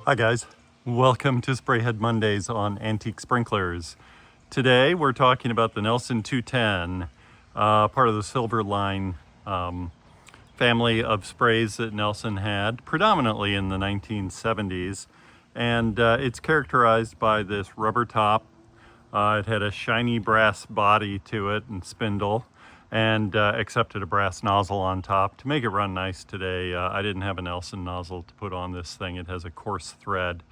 Hi guys, welcome to Sprayhead Mondays on Antique Sprinklers. Today we're talking about the Nelson 210, part of the Silver Line family of sprays that Nelson had, predominantly in the 1970s. And it's characterized by this rubber top. It had a shiny brass body to it and spindle, and accepted a brass nozzle on top to make it run nice today. I didn't have a Nelson nozzle to put on this thing. It has a coarse thread,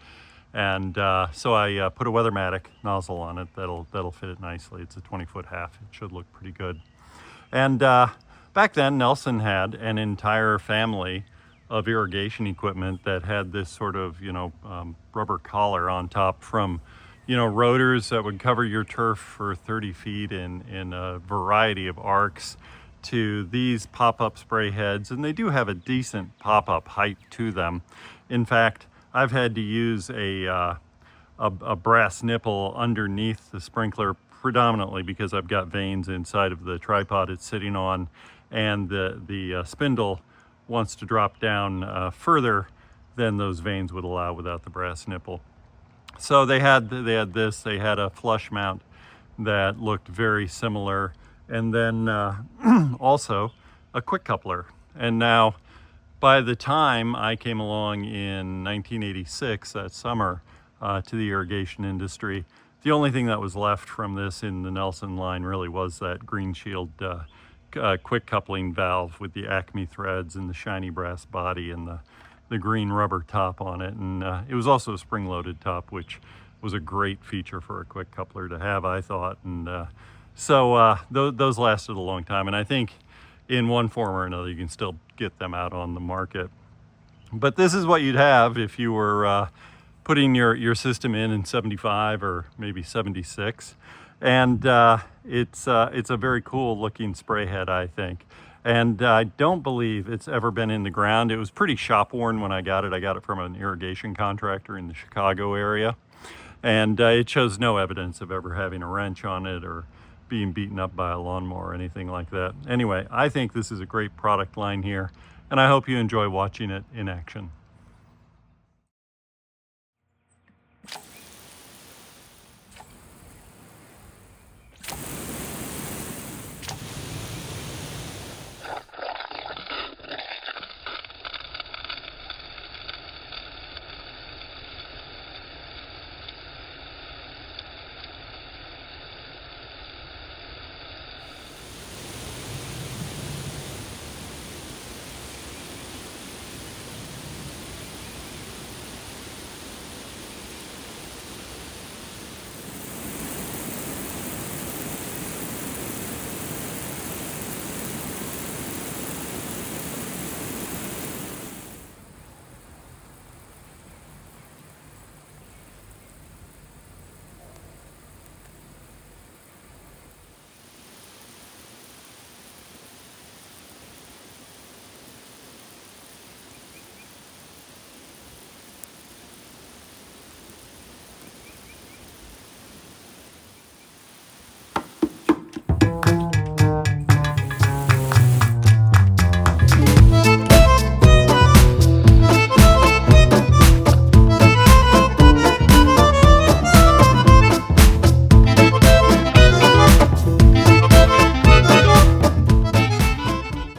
and so I put a Weathermatic nozzle on it that'll fit it nicely. It's a 20-foot half. It should look pretty good. And back then, Nelson had an entire family of irrigation equipment that had this sort of rubber collar on top, from rotors that would cover your turf for 30 feet in a variety of arcs, to these pop-up spray heads, and they do have a decent pop-up height to them. In fact, I've had to use a brass nipple underneath the sprinkler, predominantly because I've got vanes inside of the tripod it's sitting on, and the spindle wants to drop down further than those vanes would allow without the brass nipple. So they had a flush mount that looked very similar, and then also a quick coupler. And now, by the time I came along in 1986, that summer, to the irrigation industry, the only thing that was left from this in the Nelson line really was that Green Shield quick coupling valve with the Acme threads and the shiny brass body and the green rubber top on it. And it was also a spring-loaded top, which was a great feature for a quick coupler to have, I thought. And so those lasted a long time, and I think in one form or another you can still get them out on the market. But this is what you'd have if you were putting your system in 75 or maybe 76. And it's a very cool looking spray head, I think. And I don't believe it's ever been in the ground. It was pretty shop worn when I got it. I got it from an irrigation contractor in the Chicago area. And it shows no evidence of ever having a wrench on it or being beaten up by a lawnmower or anything like that. Anyway, I think this is a great product line here, and I hope you enjoy watching it in action.